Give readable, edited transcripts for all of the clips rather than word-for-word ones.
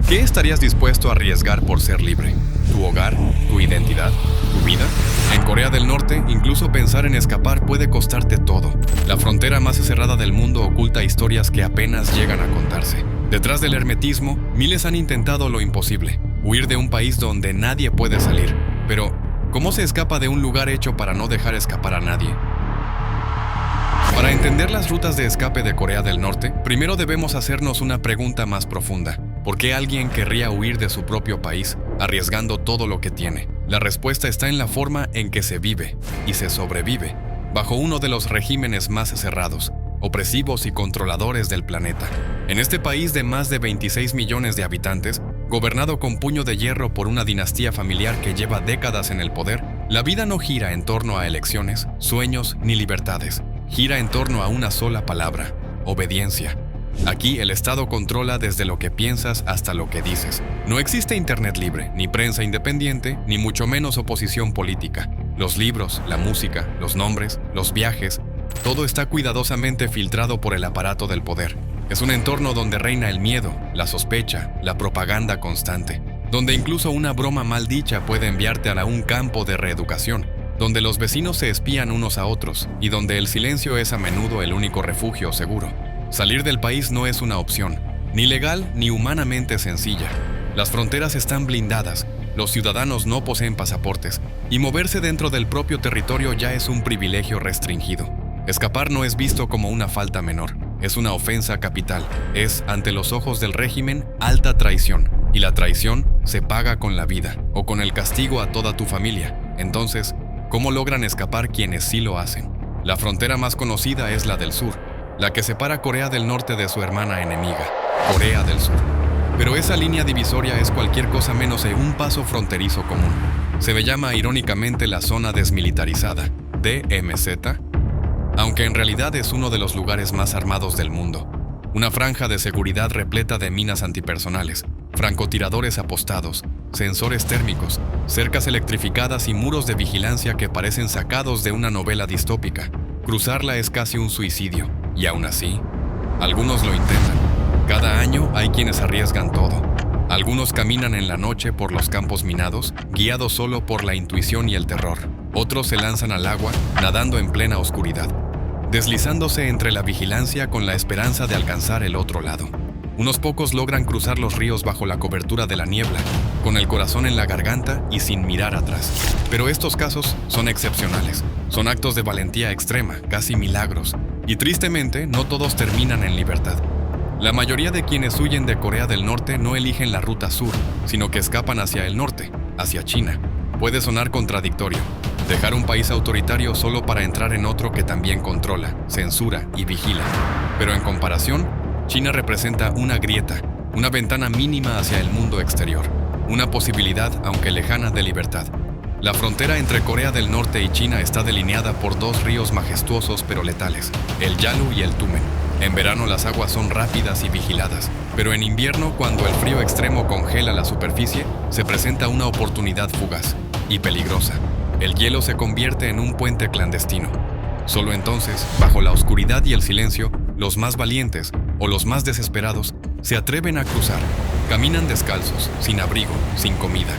¿Qué estarías dispuesto a arriesgar por ser libre? ¿Tu hogar? ¿Tu identidad? ¿Tu vida? En Corea del Norte, incluso pensar en escapar puede costarte todo. La frontera más cerrada del mundo oculta historias que apenas llegan a contarse. Detrás del hermetismo, miles han intentado lo imposible: huir de un país donde nadie puede salir. Pero, ¿cómo se escapa de un lugar hecho para no dejar escapar a nadie? Para entender las rutas de escape de Corea del Norte, primero debemos hacernos una pregunta más profunda. ¿Por qué alguien querría huir de su propio país, arriesgando todo lo que tiene? La respuesta está en la forma en que se vive y se sobrevive bajo uno de los regímenes más cerrados, opresivos y controladores del planeta. En este país de más de 26 millones de habitantes, gobernado con puño de hierro por una dinastía familiar que lleva décadas en el poder, la vida no gira en torno a elecciones, sueños ni libertades. Gira en torno a una sola palabra: obediencia. Aquí el Estado controla desde lo que piensas hasta lo que dices. No existe internet libre, ni prensa independiente, ni mucho menos oposición política. Los libros, la música, los nombres, los viajes, todo está cuidadosamente filtrado por el aparato del poder. Es un entorno donde reina el miedo, la sospecha, la propaganda constante, donde incluso una broma mal dicha puede enviarte a un campo de reeducación, donde los vecinos se espían unos a otros y donde el silencio es a menudo el único refugio seguro. Salir del país no es una opción, ni legal ni humanamente sencilla. Las fronteras están blindadas, los ciudadanos no poseen pasaportes, y moverse dentro del propio territorio ya es un privilegio restringido. Escapar no es visto como una falta menor, es una ofensa capital. Es, ante los ojos del régimen, alta traición, y la traición se paga con la vida, o con el castigo a toda tu familia. Entonces, ¿cómo logran escapar quienes sí lo hacen? La frontera más conocida es la del sur, la que separa Corea del Norte de su hermana enemiga, Corea del Sur. Pero esa línea divisoria es cualquier cosa menos que un paso fronterizo común. Se le llama irónicamente la zona desmilitarizada, DMZ, aunque en realidad es uno de los lugares más armados del mundo. Una franja de seguridad repleta de minas antipersonales, francotiradores apostados, sensores térmicos, cercas electrificadas y muros de vigilancia que parecen sacados de una novela distópica. Cruzarla es casi un suicidio, y aún así, algunos lo intentan. Cada año hay quienes arriesgan todo. Algunos caminan en la noche por los campos minados, guiados solo por la intuición y el terror. Otros se lanzan al agua, nadando en plena oscuridad, deslizándose entre la vigilancia con la esperanza de alcanzar el otro lado. Unos pocos logran cruzar los ríos bajo la cobertura de la niebla, con el corazón en la garganta y sin mirar atrás. Pero estos casos son excepcionales. Son actos de valentía extrema, casi milagros. Y tristemente, no todos terminan en libertad. La mayoría de quienes huyen de Corea del Norte no eligen la ruta sur, sino que escapan hacia el norte, hacia China. Puede sonar contradictorio: dejar un país autoritario solo para entrar en otro que también controla, censura y vigila. Pero en comparación, China representa una grieta, una ventana mínima hacia el mundo exterior, una posibilidad, aunque lejana, de libertad. La frontera entre Corea del Norte y China está delineada por dos ríos majestuosos pero letales, el Yalu y el Tumen. En verano las aguas son rápidas y vigiladas, pero en invierno, cuando el frío extremo congela la superficie, se presenta una oportunidad fugaz y peligrosa. El hielo se convierte en un puente clandestino. Solo entonces, bajo la oscuridad y el silencio, los más valientes, o los más desesperados, se atreven a cruzar. Caminan descalzos, sin abrigo, sin comida.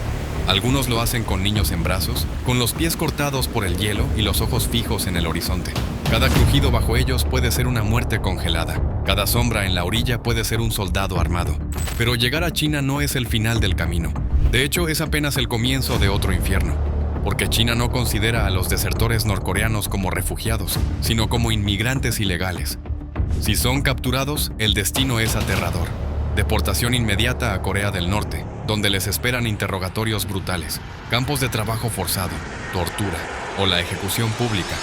Algunos lo hacen con niños en brazos, con los pies cortados por el hielo y los ojos fijos en el horizonte. Cada crujido bajo ellos puede ser una muerte congelada. Cada sombra en la orilla puede ser un soldado armado. Pero llegar a China no es el final del camino. De hecho, es apenas el comienzo de otro infierno. Porque China no considera a los desertores norcoreanos como refugiados, sino como inmigrantes ilegales. Si son capturados, el destino es aterrador. Deportación inmediata a Corea del Norte, donde les esperan interrogatorios brutales, campos de trabajo forzado, tortura o la ejecución pública.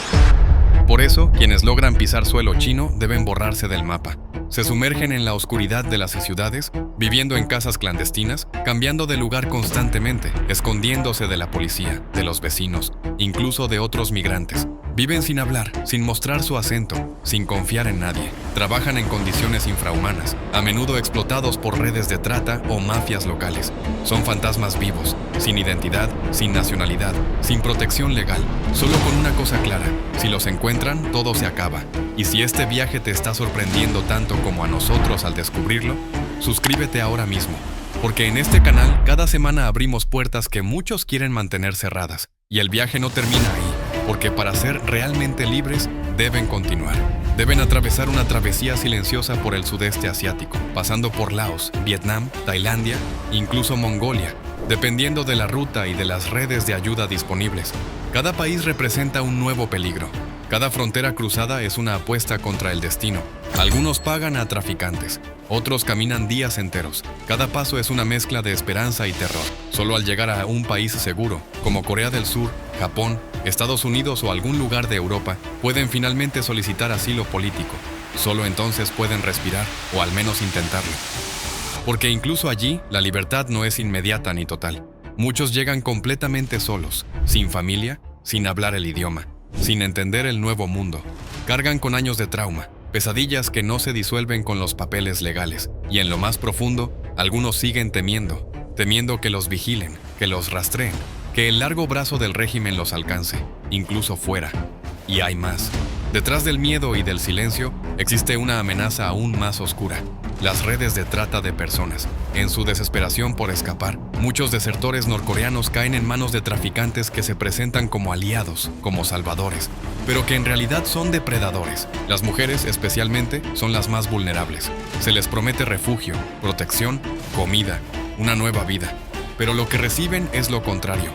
Por eso, quienes logran pisar suelo chino deben borrarse del mapa. Se sumergen en la oscuridad de las ciudades, viviendo en casas clandestinas, cambiando de lugar constantemente, escondiéndose de la policía, de los vecinos, incluso de otros migrantes. Viven sin hablar, sin mostrar su acento, sin confiar en nadie. Trabajan en condiciones infrahumanas, a menudo explotados por redes de trata o mafias locales. Son fantasmas vivos, sin identidad, sin nacionalidad, sin protección legal, solo con una cosa clara: si los encuentran, todo se acaba. Y si este viaje te está sorprendiendo tanto como a nosotros al descubrirlo, suscríbete ahora mismo. Porque en este canal cada semana abrimos puertas que muchos quieren mantener cerradas. Y el viaje no termina ahí, porque para ser realmente libres deben continuar. Deben atravesar una travesía silenciosa por el sudeste asiático, pasando por Laos, Vietnam, Tailandia, incluso Mongolia, dependiendo de la ruta y de las redes de ayuda disponibles. Cada país representa un nuevo peligro. Cada frontera cruzada es una apuesta contra el destino. Algunos pagan a traficantes, otros caminan días enteros. Cada paso es una mezcla de esperanza y terror. Solo al llegar a un país seguro, como Corea del Sur, Japón, Estados Unidos o algún lugar de Europa, pueden finalmente solicitar asilo político. Solo entonces pueden respirar, o al menos intentarlo. Porque incluso allí, la libertad no es inmediata ni total. Muchos llegan completamente solos, sin familia, sin hablar el idioma, sin entender el nuevo mundo. Cargan con años de trauma, pesadillas que no se disuelven con los papeles legales. Y en lo más profundo, algunos siguen temiendo que los vigilen, que los rastreen, que el largo brazo del régimen los alcance, incluso fuera. Y hay más. Detrás del miedo y del silencio existe una amenaza aún más oscura: las redes de trata de personas. En su desesperación por escapar, muchos desertores norcoreanos caen en manos de traficantes que se presentan como aliados, como salvadores, pero que en realidad son depredadores. Las mujeres, especialmente, son las más vulnerables. Se les promete refugio, protección, comida, una nueva vida. Pero lo que reciben es lo contrario.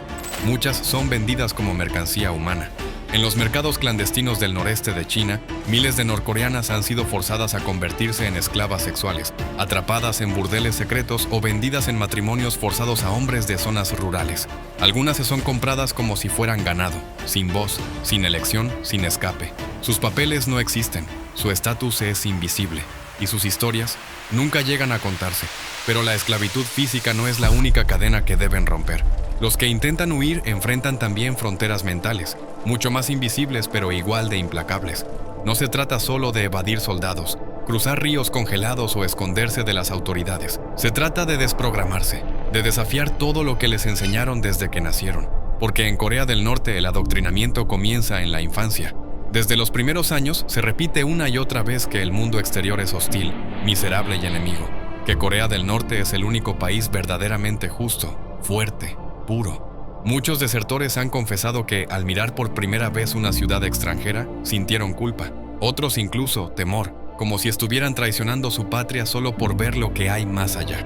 Muchas son vendidas como mercancía humana. En los mercados clandestinos del noreste de China, miles de norcoreanas han sido forzadas a convertirse en esclavas sexuales, atrapadas en burdeles secretos o vendidas en matrimonios forzados a hombres de zonas rurales. Algunas se son compradas como si fueran ganado, sin voz, sin elección, sin escape. Sus papeles no existen, su estatus es invisible, y sus historias nunca llegan a contarse. Pero la esclavitud física no es la única cadena que deben romper. Los que intentan huir enfrentan también fronteras mentales, mucho más invisibles pero igual de implacables. No se trata solo de evadir soldados, cruzar ríos congelados o esconderse de las autoridades. Se trata de desprogramarse, de desafiar todo lo que les enseñaron desde que nacieron. Porque en Corea del Norte el adoctrinamiento comienza en la infancia. Desde los primeros años se repite una y otra vez que el mundo exterior es hostil, miserable y enemigo. Que Corea del Norte es el único país verdaderamente justo, fuerte, puro. Muchos desertores han confesado que, al mirar por primera vez una ciudad extranjera, sintieron culpa. Otros incluso temor, como si estuvieran traicionando su patria solo por ver lo que hay más allá.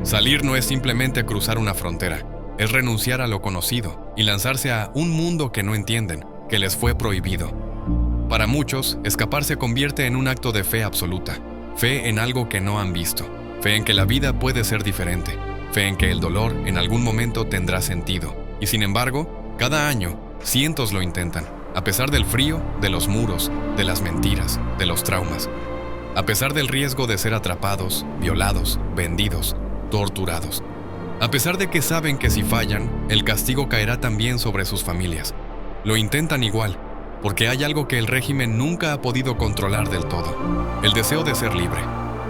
Salir no es simplemente cruzar una frontera, es renunciar a lo conocido y lanzarse a un mundo que no entienden, que les fue prohibido. Para muchos, escapar se convierte en un acto de fe absoluta. Fe en algo que no han visto, fe en que la vida puede ser diferente, fe en que el dolor en algún momento tendrá sentido. Y sin embargo, cada año, cientos lo intentan, a pesar del frío, de los muros, de las mentiras, de los traumas. A pesar del riesgo de ser atrapados, violados, vendidos, torturados. A pesar de que saben que si fallan, el castigo caerá también sobre sus familias. Lo intentan igual, porque hay algo que el régimen nunca ha podido controlar del todo: el deseo de ser libre.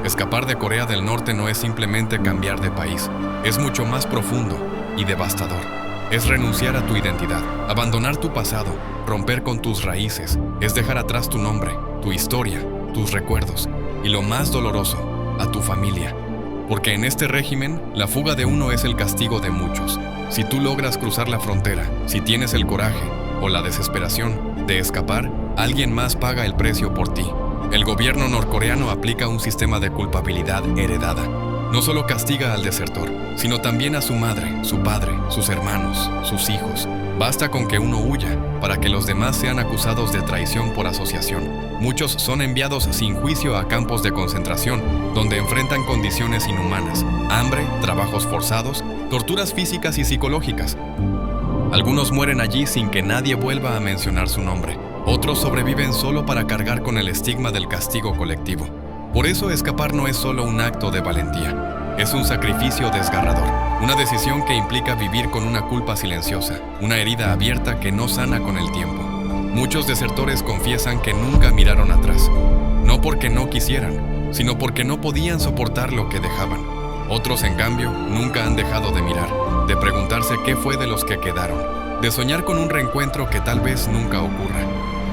Escapar de Corea del Norte no es simplemente cambiar de país, es mucho más profundo y devastador. Es renunciar a tu identidad, abandonar tu pasado, romper con tus raíces, es dejar atrás tu nombre, tu historia, tus recuerdos y, lo más doloroso, a tu familia. Porque en este régimen, la fuga de uno es el castigo de muchos. Si tú logras cruzar la frontera, si tienes el coraje o la desesperación de escapar, alguien más paga el precio por ti. El gobierno norcoreano aplica un sistema de culpabilidad heredada. No solo castiga al desertor, sino también a su madre, su padre, sus hermanos, sus hijos. Basta con que uno huya para que los demás sean acusados de traición por asociación. Muchos son enviados sin juicio a campos de concentración, donde enfrentan condiciones inhumanas: hambre, trabajos forzados, torturas físicas y psicológicas. Algunos mueren allí sin que nadie vuelva a mencionar su nombre. Otros sobreviven solo para cargar con el estigma del castigo colectivo. Por eso escapar no es solo un acto de valentía, es un sacrificio desgarrador, una decisión que implica vivir con una culpa silenciosa, una herida abierta que no sana con el tiempo. Muchos desertores confiesan que nunca miraron atrás, no porque no quisieran, sino porque no podían soportar lo que dejaban. Otros, en cambio, nunca han dejado de mirar, de preguntarse qué fue de los que quedaron, de soñar con un reencuentro que tal vez nunca ocurra.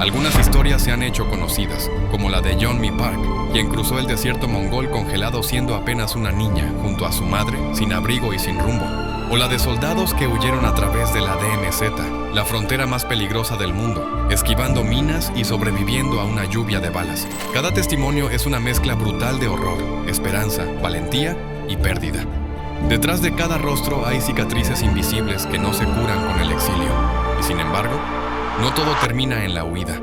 Algunas historias se han hecho conocidas, como la de Yeonmi Park, quien cruzó el desierto mongol congelado siendo apenas una niña, junto a su madre, sin abrigo y sin rumbo. O la de soldados que huyeron a través de la DMZ, la frontera más peligrosa del mundo, esquivando minas y sobreviviendo a una lluvia de balas. Cada testimonio es una mezcla brutal de horror, esperanza, valentía y pérdida. Detrás de cada rostro hay cicatrices invisibles que no se curan con el exilio. Y sin embargo, no todo termina en la huida.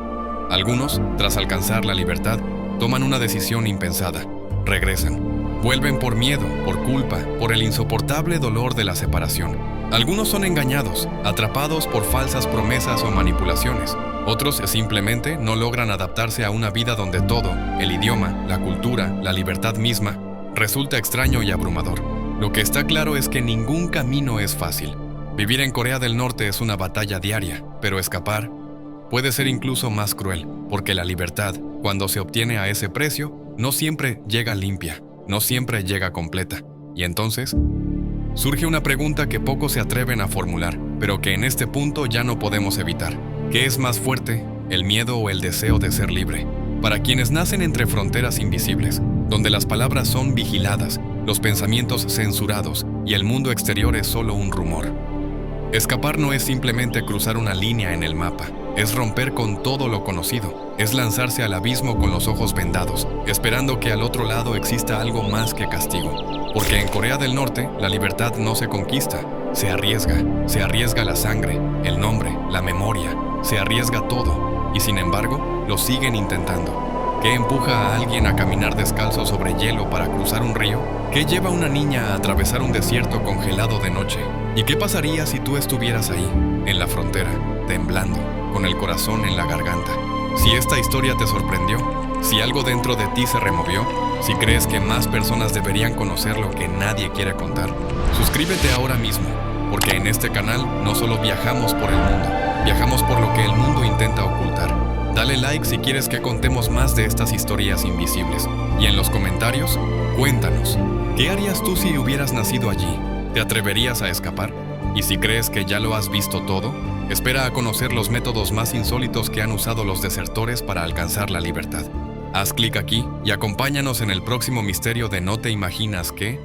Algunos, tras alcanzar la libertad, toman una decisión impensada. Regresan. Vuelven por miedo, por culpa, por el insoportable dolor de la separación. Algunos son engañados, atrapados por falsas promesas o manipulaciones. Otros simplemente no logran adaptarse a una vida donde todo, el idioma, la cultura, la libertad misma, resulta extraño y abrumador. Lo que está claro es que ningún camino es fácil. Vivir en Corea del Norte es una batalla diaria, pero escapar puede ser incluso más cruel, porque la libertad, cuando se obtiene a ese precio, no siempre llega limpia, no siempre llega completa. Y entonces, surge una pregunta que pocos se atreven a formular, pero que en este punto ya no podemos evitar. ¿Qué es más fuerte, el miedo o el deseo de ser libre? Para quienes nacen entre fronteras invisibles, donde las palabras son vigiladas, los pensamientos censurados y el mundo exterior es solo un rumor. Escapar no es simplemente cruzar una línea en el mapa, es romper con todo lo conocido, es lanzarse al abismo con los ojos vendados, esperando que al otro lado exista algo más que castigo. Porque en Corea del Norte, la libertad no se conquista, se arriesga la sangre, el nombre, la memoria, se arriesga todo, y sin embargo, lo siguen intentando. ¿Qué empuja a alguien a caminar descalzo sobre hielo para cruzar un río? ¿Qué lleva a una niña a atravesar un desierto congelado de noche? ¿Y qué pasaría si tú estuvieras ahí, en la frontera, temblando, con el corazón en la garganta? Si esta historia te sorprendió, si algo dentro de ti se removió, si crees que más personas deberían conocer lo que nadie quiere contar, suscríbete ahora mismo, porque en este canal no solo viajamos por el mundo, viajamos por lo que el mundo intenta ocultar. Dale like si quieres que contemos más de estas historias invisibles. Y en los comentarios, cuéntanos, ¿qué harías tú si hubieras nacido allí? ¿Te atreverías a escapar? Y si crees que ya lo has visto todo, espera a conocer los métodos más insólitos que han usado los desertores para alcanzar la libertad. Haz clic aquí y acompáñanos en el próximo misterio de No te imaginas qué.